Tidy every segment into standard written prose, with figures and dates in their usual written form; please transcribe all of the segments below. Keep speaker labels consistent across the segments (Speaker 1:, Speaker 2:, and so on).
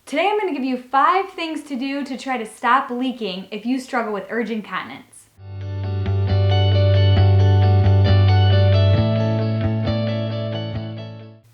Speaker 1: Today I'm going to give you 5 things to do to try to stop leaking if you struggle with urge incontinence.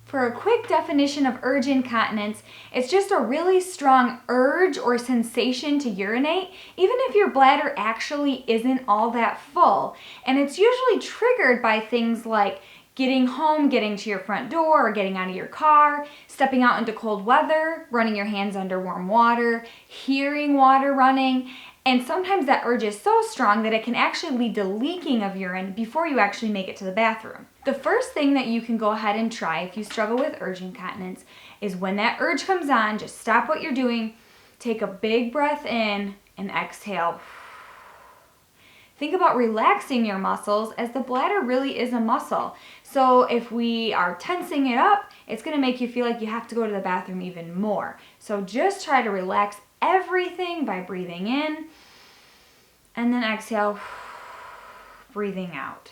Speaker 1: For a quick definition of urge incontinence, it's just a really strong urge or sensation to urinate, even if your bladder actually isn't all that full. And it's usually triggered by things like getting home, getting to your front door, or getting out of your car, stepping out into cold weather, running your hands under warm water, hearing water running, and sometimes that urge is so strong that it can actually lead to leaking of urine before you actually make it to the bathroom. The first thing that you can go ahead and try if you struggle with urge incontinence is when that urge comes on, just stop what you're doing, take a big breath in, and exhale. Think about relaxing your muscles, as the bladder really is a muscle. So if we are tensing it up, it's going to make you feel like you have to go to the bathroom even more. So just try to relax everything by breathing in and then exhale, breathing out.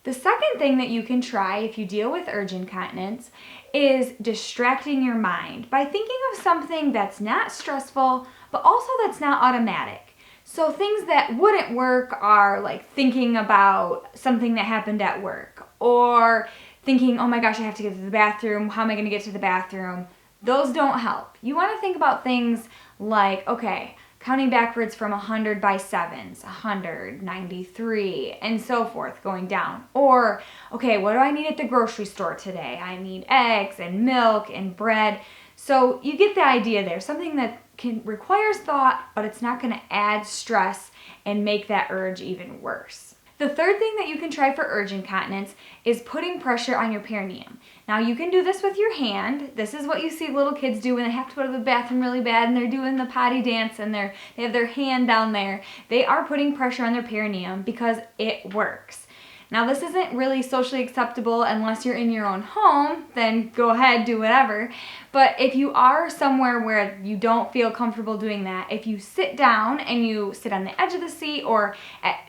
Speaker 1: The second thing that you can try if you deal with urge incontinence is distracting your mind by thinking of something that's not stressful, but also that's not automatic. So things that wouldn't work are like thinking about something that happened at work, or thinking, oh my gosh, I have to get to the bathroom. How am I going to get to the bathroom? Those don't help. You want to think about things like, okay, counting backwards from 100 by 7s, 100, 93, and so forth, going down. Or, okay, what do I need at the grocery store today? I need eggs and milk and bread. So you get the idea there, something that requires thought, but it's not going to add stress and make that urge even worse. The third thing that you can try for urge incontinence is putting pressure on your perineum. Now you can do this with your hand. This is what you see little kids do when they have to go to the bathroom really bad and they're doing the potty dance and they have their hand down there. They are putting pressure on their perineum because it works. Now this isn't really socially acceptable unless you're in your own home, then go ahead, do whatever. But if you are somewhere where you don't feel comfortable doing that, if you sit down and you sit on the edge of the seat or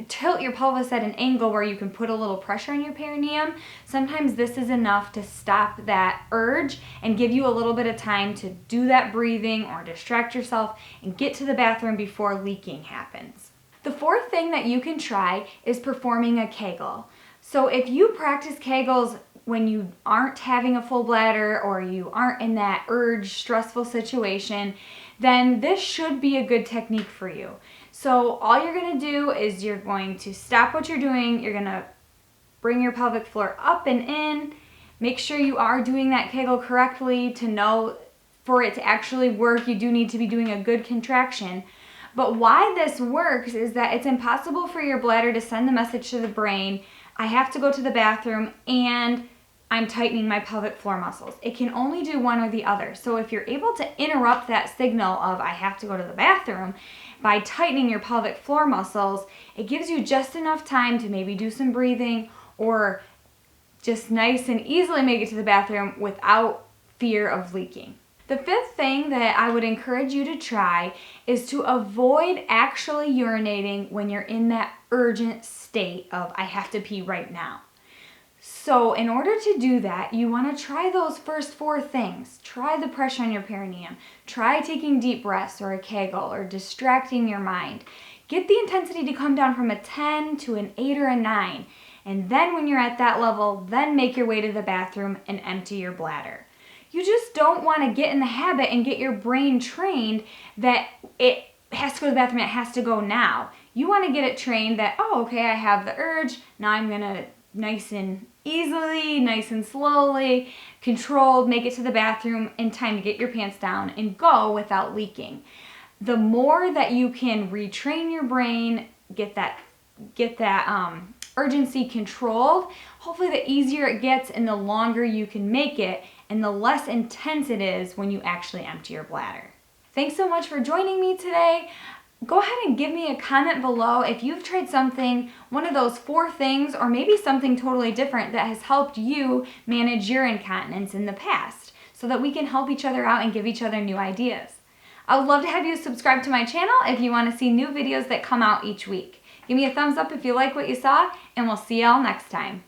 Speaker 1: tilt your pelvis at an angle where you can put a little pressure on your perineum, sometimes this is enough to stop that urge and give you a little bit of time to do that breathing or distract yourself and get to the bathroom before leaking happens. The fourth thing that you can try is performing a Kegel. So if you practice Kegels when you aren't having a full bladder or you aren't in that urge, stressful situation, then this should be a good technique for you. So all you're going to do is you're going to stop what you're doing, you're going to bring your pelvic floor up and in, make sure you are doing that Kegel correctly. To know for it to actually work, you do need to be doing a good contraction. But why this works is that it's impossible for your bladder to send the message to the brain, I have to go to the bathroom and I'm tightening my pelvic floor muscles. It can only do one or the other. So if you're able to interrupt that signal of I have to go to the bathroom by tightening your pelvic floor muscles, it gives you just enough time to maybe do some breathing or just nice and easily make it to the bathroom without fear of leaking. The fifth thing that I would encourage you to try is to avoid actually urinating when you're in that urgent state of I have to pee right now. So in order to do that, you want to try those first 4 things. Try the pressure on your perineum. Try taking deep breaths or a Kegel or distracting your mind. Get the intensity to come down from a 10 to an 8 or a 9. And then when you're at that level, then make your way to the bathroom and empty your bladder. You just don't want to get in the habit and get your brain trained that it has to go to the bathroom, it has to go now. You want to get it trained that, oh, okay, I have the urge, now I'm going to nice and easily, nice and slowly, controlled, make it to the bathroom in time to get your pants down and go without leaking. The more that you can retrain your brain, get that urgency controlled, hopefully the easier it gets and the longer you can make it and the less intense it is when you actually empty your bladder. Thanks so much for joining me today. Go ahead and give me a comment below if you've tried something, one of those 4 things, or maybe something totally different that has helped you manage your incontinence in the past, so that we can help each other out and give each other new ideas. I would love to have you subscribe to my channel if you want to see new videos that come out each week. Give me a thumbs up if you like what you saw, and we'll see y'all next time.